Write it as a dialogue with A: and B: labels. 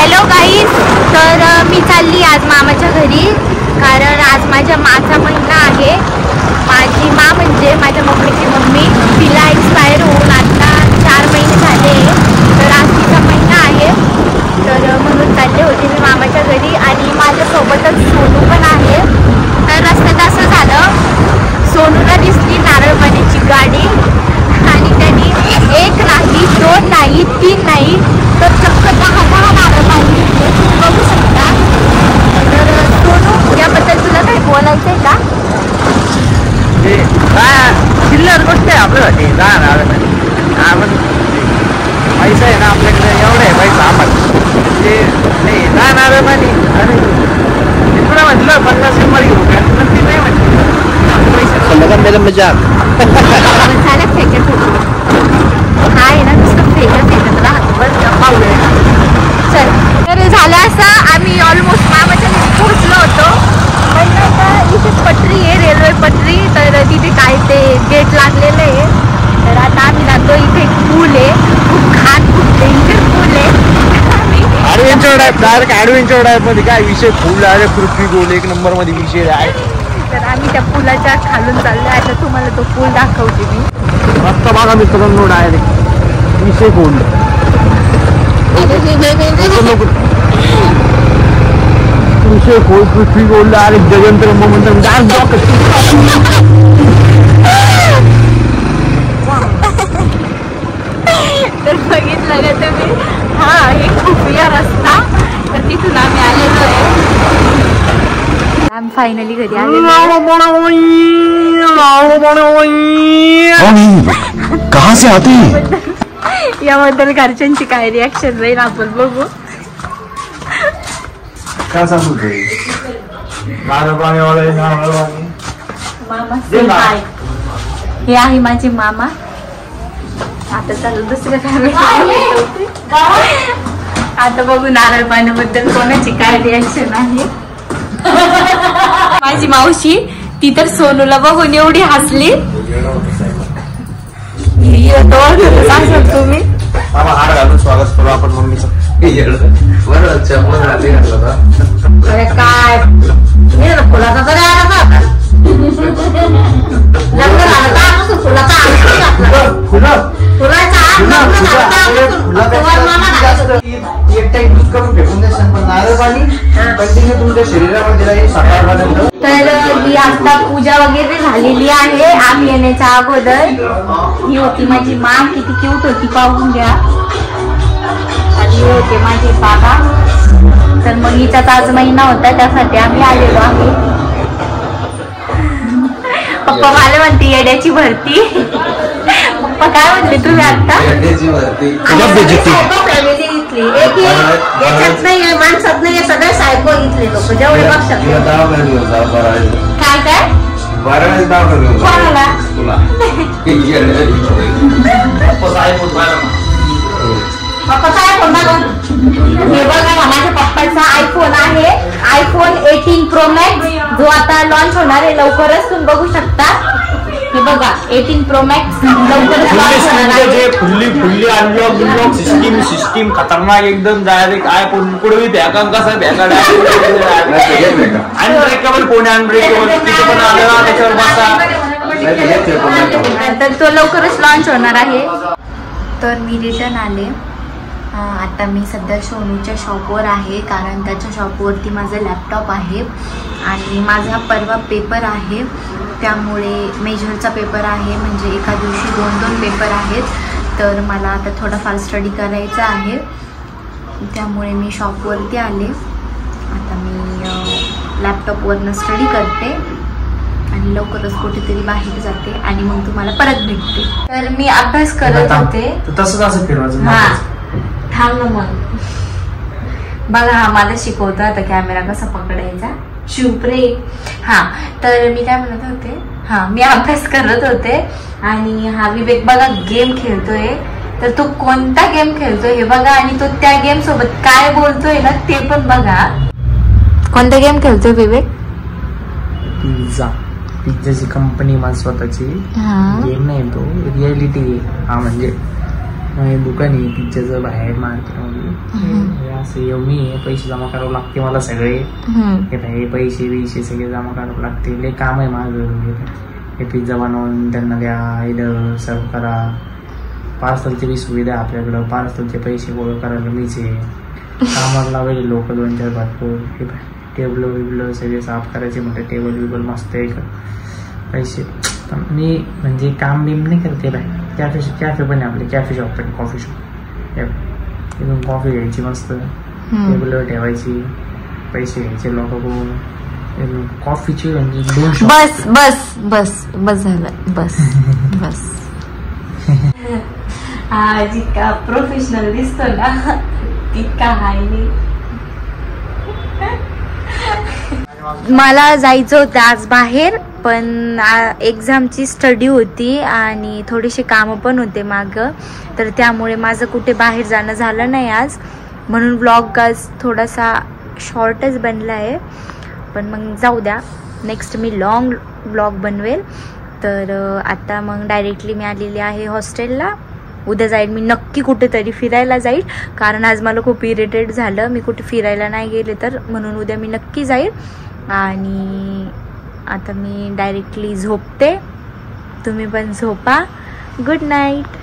A: Hello guys, तर मी चालली आज मामाच्या घरी, कारण आज माझ्या माचा महिना आहे. माझी मा म्हणजे माझ्या मम्मीची मम्मी, तिला एक्सपायर होऊन आता 4 महिने झाले. तर आज तिचा महिना आहे, तर म्हणून चालले होते मी मामाच्या घरी. आणि माझ्यासोबतच सोनू पण आहे. तर रस्त्यात असं झालं, सोनूला दिसली नारळ पाण्याची गाडी आणि त्यांनी 1 नाही 2 नाही 3 नाही तर चक्क 10 नारळ पाणी बघू शकता. तर सोनू, याबद्दल तुला काही बोलायचं आहे का?
B: चिल्लर गोष्ट आहे आपल्यासाठी. आपण पैसा आहे ना आपल्याकडे, एवढं आहे पैसा आपण ते नाही नारळ पाणी. अरे तुला म्हटलं 50-100 घेऊ का, पण ती नाही म्हटलं पैसे मजा
A: झालं फेकत होतो. हा आहे ना, नुसतं फेकत राहतो पावलं. चल, तर झालं असं, आम्ही ऑलमोस्ट मामाच्या घरी पोहोचलो होतो. पण आता इथेच पटरी आहे, रेल्वे पटरी. तर तिथे काय ते गेट लागलेलं आहे. तर आता आम्ही जातो. इथे एक पूल आहे, खूप घाट डेंजर पूल आहे.
B: Adventure type, direct adventure type मध्ये काय विषय. फुल डायरेक्ट पृथ्वी गोल 1 नंबर मध्ये विषय आहे.
A: तर आम्ही त्या पुलाच्या खालून चाललो. आता तुम्हाला तो पूल दाखवते मी.
B: रस्ता बघा मित्रांनो, डायरेक्ट विषय गोल. विषय गोल, पृथ्वी गोल, डायरेक्ट जगंतर म्हणतात डार्क.
A: तर बघितलं का तुम्ही, हा एक खुफिया रस्ता. तर तिथून आम्ही आलेलो आहे. आम्ही फायनली घरी आलेलो.
C: कहाँ से आते हैं?
A: याबद्दल घरच्यांची काय रिॲक्शन राहील आपण बघू.
C: काय सांगू ते?
A: मामा हे आहे माझे मामा. आता चालू दुसरं काय, आता बघू नारळ पाण्याबद्दल कोणाची काय रिॲक्शन आहे. माझी मावशी, ती तर सोनूला बघून एवढी हसली. तुम्ही
C: हार घालून स्वागत करू आपण मम्मीचं.
A: काय फुलाचा तर तर ही आता पूजा वगैरे झालेली आहे. आम्ही येण्याच्या अगोदर ही होती माझी मा, किती क्यूट होती पाहून घ्या. आणि होते माझे बाबा. तर मग हिचाच आज महिना होता, त्यासाठी आम्ही आलेलो आहे. पप्पा मला म्हणते येड्याची भरती. पप्पा काय म्हणले तुम्ही आता? फॅमिली इथली एक याच्यात नाही, माणसात नाही, सगळे सायको इथले लोक जेवढे पक्षात. काय काय कोणाला पप्पा काय फोन बघा. हे बघा, माझ्या पप्पाचा आयफोन आहे, आयफोन 18 प्रो मॅक्स, जो आता लॉन्च होणार आहे लवकरच. तुम्ही बघू शकता, हे बघा 18 प्रो मॅक्स लवकरच लॉन्च होणार आहे.
B: फुल्ली अनलॉक सिस्टीम खतरनाक एकदम. डायरेक्ट आयफोन पुढे भ्याका कसा भ्याका अनब्रेकेबल, कोणी अनब्रेकेबल तिथे पण आलं त्याच्यावर बसा.
A: तर तो लवकरच लॉन्च होणार आहे. तर मी रिटर्न आले. आता मी सध्या सोनूच्या शॉपवर आहे, कारण त्याच्या शॉपवरती माझा लॅपटॉप आहे. आणि माझा परवा पेपर आहे, त्यामुळे मेजरचा पेपर आहे, म्हणजे एका दिवशी 2-2 पेपर आहेत. तर मला आता थोडाफार स्टडी करायचा आहे, त्यामुळे मी शॉपवरती आले. आता मी लॅपटॉपवरनं स्टडी करते आणि लवकरच कुठेतरी बाहेर जाते आणि मग तुम्हाला परत भेटते. तर मी अभ्यास करत होते.
B: तसंच असं फिरवायचं.
A: हा थांब ना मग. बघा, हा मला शिकवतो आता कॅमेरा कसा पकडायचा. चुप रे. हा, तर मी काय म्हणत होते, हा मी अभ्यास करत होते आणि हा विवेक बघा गेम खेळतोय. तर तो कोणता गेम खेळतोय हे बघा, आणि तो त्या गेम सोबत काय बोलतोय ना ते पण बघा. कोणता गेम खेळतोय विवेक?
B: पिझ्झाची कंपनी माझी स्वतःची. गेम नाही तो, रियालिटी. हा म्हणजे दुकान आहे पिक्चरचं बाहेर मार्केटमध्ये. असं मी पैसे जमा करावं लागते मला सगळे. हे पैसे बिशे सगळे जमा करावं लागते. लय काम आहे माझं. हे पिझ्झा बनवून त्यांना द्या, इथं सर्व करा. पार्सलची बी सुविधा आहे आपल्याकडं. पार्सलचे पैसे गोळा करायला मीच आहे. कामाला लावायचे लोक 2-4 भरपूर. हे टेबल बिबल सगळे साफ करायचे म्हणते. टेबल बिबल मस्त आहे का पैसे. पण मी म्हणजे काम बिम नाही करते बाय. कॅफे पण आहे आपले. कॅफे शॉप पण, कॉफी शॉप. इथून कॉफी घ्यायची मस्त, टेबलवर ठेवायची, पैसे घ्यायचे लोक. कॉफीची म्हणजे 2
A: बस बस बस बस झालं. बस बस. हा जितका प्रोफेशनल दिसतो ना तितका हाय नाही. मला जायचं होतं आज बाहेर, पण एक्झामची स्टडी होती आणि थोडेसे कामं पण होते मागं, तर त्यामुळे माझं कुठे बाहेर जाणं झालं नाही आज. म्हणून व्लॉग आज थोडासा शॉर्टच बनला आहे. पण मग जाऊ द्या, नेक्स्ट मी लॉंग व्लॉग बनवेल. तर आता मग डायरेक्टली मी आलेली आहे हॉस्टेलला. उद्या जाईल मी नक्की कुठेतरी फिरायला जाईल, कारण आज मला खूप इरिटेट झालं मी कुठे फिरायला नाही गेले तर. म्हणून उद्या मी नक्की जाईल. आणि आता मी डायरेक्टली झोपते. तुम्ही पण झोपा. Good night.